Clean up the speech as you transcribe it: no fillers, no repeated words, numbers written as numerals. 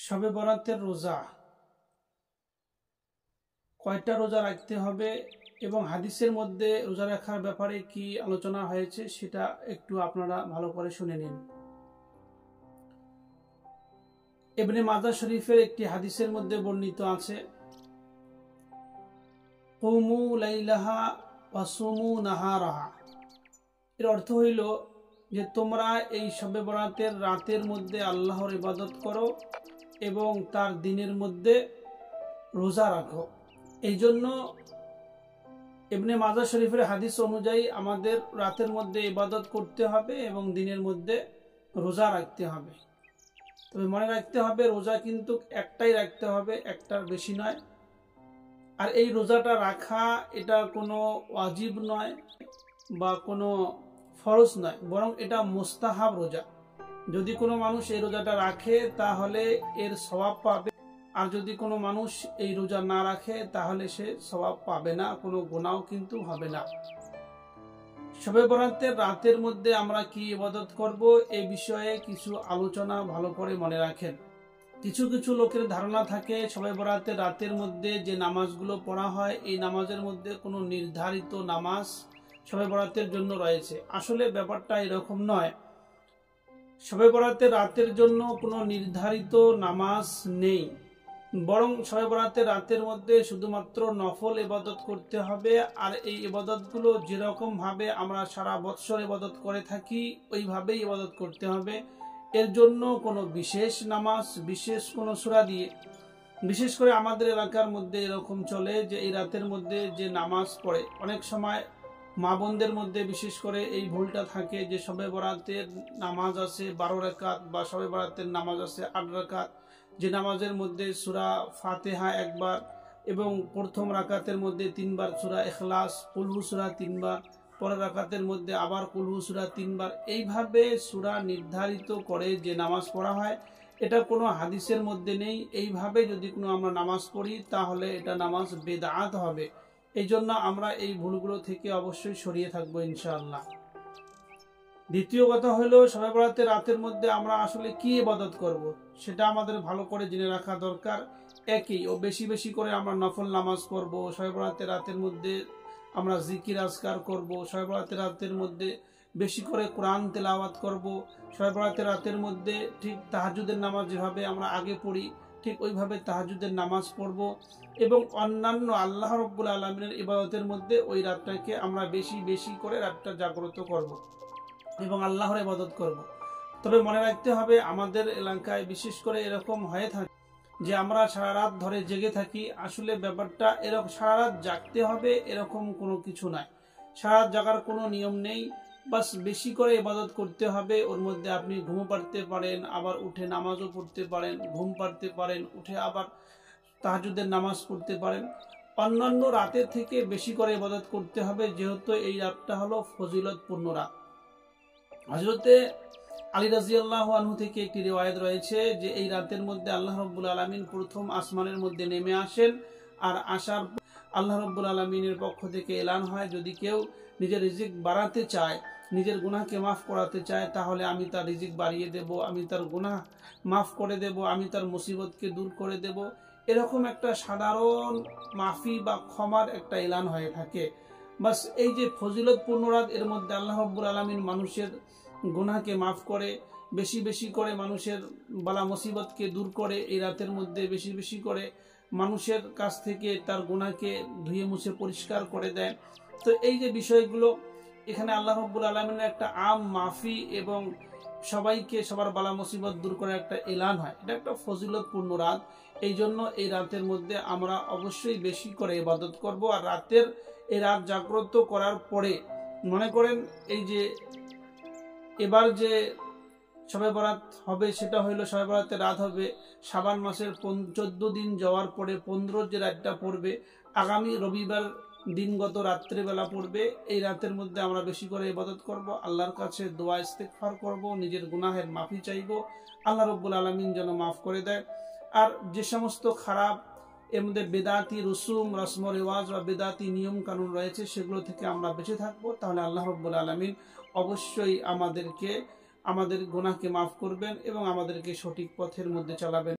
শবে বরাতের রোজা কয়টা রোজা রাখতে হবে এবং হাদিসের মধ্যে রোজা রাখার ব্যাপারে কি আলোচনা হয়েছে সেটা একটু আপনারা ভালো করে শুনে নিন। ইবনে মাজাহ শরীফের একটি হাদিসের মধ্যে বর্ণিত আছে, কুমু লাইলাহা ওয়াসুমু নাহারাহা। এর অর্থ হইল যে তোমরা এই শবে বরাতের রাতের মধ্যে আল্লাহর ইবাদত করো এবং তার দিনের মধ্যে রোজা রাখো। এই জন্য ইবনে মাজাহ শরীফের হাদিস অনুযায়ী আমাদের রাতের মধ্যে ইবাদত করতে হবে এবং দিনের মধ্যে রোজা রাখতে হবে। তবে মনে রাখতে হবে রোজা কিন্তু একটাই রাখতে হবে, একটার বেশি নয়। আর এই রোজাটা রাখা এটা কোনো ওয়াজিব নয় বা কোনো ফরজ নয়, বরং এটা মুস্তাহাব রোজা। যদি কোনো মানুষ এই রোজাটা রাখে তাহলে এর সওয়াব পাবে, আর যদি কোনো মানুষ এই রোজা না রাখে তাহলে সে সওয়াব পাবে না, কোনো গুনাহও কিন্তু হবে না। শবে বরাতের রাতের মধ্যে আমরা কি ইবাদত করব এই বিষয়ে কিছু আলোচনা ভালো করে মনে রাখেন। কিছু কিছু লোকের ধারণা থাকে শবে বরাতের রাতের মধ্যে যে নামাজগুলো পড়া হয় এই নামাজের মধ্যে কোনো নির্ধারিত নামাজ শবে বরাতের জন্য রয়েছে। আসলে ব্যাপারটা এরকম নয়। শবে বরাতের রাতের জন্য কোনো নির্ধারিত নামাজ নেই, বরং শবে বরাতের রাতের মধ্যে শুধুমাত্র নফল ইবাদত করতে হবে। আর এই ইবাদতগুলো যেরকম ভাবে আমরা সারা বৎসর ইবাদত করে থাকি ওইভাবেই ইবাদত করতে হবে। এর জন্য কোনো বিশেষ নামাজ, বিশেষ কোনো সূরা দিয়ে, বিশেষ করে আমাদের এলাকার মধ্যে এরকম চলে যে এই রাতের মধ্যে যে নামাজ পড়ে, অনেক সময় মা বোনদের মধ্যে বিশেষ করে এই ভুলটা থাকে যে শবে বরাতের নামাজ আছে 12 রাকাত বা শবে বরাতের নামাজ আছে 8 রাকাত, যে নামাজের মধ্যে সূরা ফাতিহা একবার এবং প্রথম রাকাতের মধ্যে 3 বার সূরা ইখলাস, কুল হু সূরা 3 বার, পরের রাকাতের মধ্যে আবার কুল হু সূরা 3 বার, এইভাবে সূরা নির্ধারিত করে যে নামাজ পড়া হয় এটা কোনো হাদিসের মধ্যে নেই। এইভাবে যদি কোনো আমরা নামাজ পড়ি তাহলে এটা নামাজ বেদাত হবে। এই জন্য আমরা এই ভুলগুলো থেকে অবশ্যই সরিয়ে থাকবো ইনশাআল্লাহ। দ্বিতীয় কথা হলো শবে বরাতের রাতের মধ্যে আমরা আসলে কি ইবাদত করব সেটা আমাদের ভালো করে জেনে রাখা দরকার। একই ও বেশি বেশি করে আমরা নফল নামাজ পড়বো, শবে বরাতের রাতের মধ্যে আমরা জিকির আজকার করব, শবে বরাতের রাতের মধ্যে বেশি করে কোরআন তেলাওয়াত করব, শবে বরাতের রাতের মধ্যে ঠিক তাহাজ্জুদের নামাজ যেভাবে আমরা আগে পড়ি ঠিক ওইভাবে তাহাজ্জুদের নামাজ পড়ব এবং অন্যান্য আল্লাহ রাব্বুল আলামিনের ইবাদতের মধ্যে ওই রাতটাকে আমরা বেশি বেশি করে রাতটা জাগ্রত করব এবং আল্লাহর ইবাদত করব। তবে মনে রাখতে হবে আমাদের এলাকায় বিশেষ করে এরকম হয়ে থাকে যে আমরা সারা রাত ধরে জেগে থাকি। আসলে ব্যাপারটা এরকম সারা রাত জাগতে হবে এরকম কোনো কিছু নয়, সারা রাত জাগার কোনো নিয়ম নেই। বাস বেশি করে ইবাদত করতে হবে। ওর মধ্যে আপনি ঘুম পাড়তে পারেন, আবার উঠে নামাজও পড়তে পারেন, ঘুম পাড়তে পারেন, উঠে আবার তাহাজ্জুদের নামাজ পড়তে পারেন। অন্যান্য রাতের থেকে বেশি করে ইবাদত করতে হবে, যেহেতু এই রাতটা হলো ফজিলতপূর্ণ রাত। হযরতে আলী রাদিয়াল্লাহু আনহু থেকে একটি রিওয়ায়াত রয়েছে যে এই রাতের মধ্যে আল্লাহ রাব্বুল আলামিন প্রথম আসমানের মধ্যে নেমে আসেন, আর আসার আল্লাহ রাব্বুল আলামিনের পক্ষ থেকে এলান হয় যদি কেউ নিজের রিজিক বাড়াতে চায়, নিজের গুনাহকে মাফ করাতে চায় তাহলে আমি তার রিজিক বাড়িয়ে দেব, আমি তার গুনাহ মাফ করে দেব, আমি তার মুসিবতকে দূর করে দেব। এরকম একটা সাধারণ মাফি বা ক্ষমার একটা এলান হয়ে থাকে। বাস এই যে ফজিলতপূর্ণ রাত, এর মধ্যে আল্লাহ রাব্বুল আলামিন মানুষের গুনাহকে মাফ করে, বেশি বেশি করে মানুষের বালা মুসিবতকে দূর করে, এই রাতের মধ্যে বেশি বেশি করে মানুষের কাছ থেকে তার গুনাহকে ধুয়ে মুছে পরিষ্কার করে দেয়। তো এই যে বিষয়গুলো এখানে আল্লাহ রাব্বুল আলামিনের একটা আম মাফি এবং সবাইকে সবার বালা মুসিবত দূর করে একটা এলান হয়। এটা একটা ফজিলতপূর্ণ রাত। এই জন্য এই রাতের মধ্যে আমরা অবশ্যই বেশি করে ইবাদত করব। আর এই রাত জাগ্রত করার পরে মনে করেন এই যে এবার যে শবে বরাত হবে সেটা হইলো শবে বরাতের রাত হবে শাবান মাসের 14 দিন যাওয়ার পরে 15 যে রাতটা পড়বে আগামী রবিবার দিনগত রাত্রেবেলা পড়বে। এই রাতের মধ্যে আমরা বেশি করে ইবাদত করব, আল্লাহর কাছে দোয়া ইস্তেগফার করব, নিজের গুনাহের মাফি চাইব, আল্লাহ রাব্বুল আলামিন যেন মাফ করে দেয়। আর যে সমস্ত খারাপ এর মধ্যে বেদাতি রসুম রসম রেওয়াজ বা বেদাতি নিয়ম কানুন রয়েছে সেগুলো থেকে আমরা বেঁচে থাকবো, তাহলে আল্লাহ রাব্বুল আলামিন অবশ্যই আমাদের গুনাহকে মাফ করবেন এবং আমাদেরকে সঠিক পথের মধ্যে চালাবেন।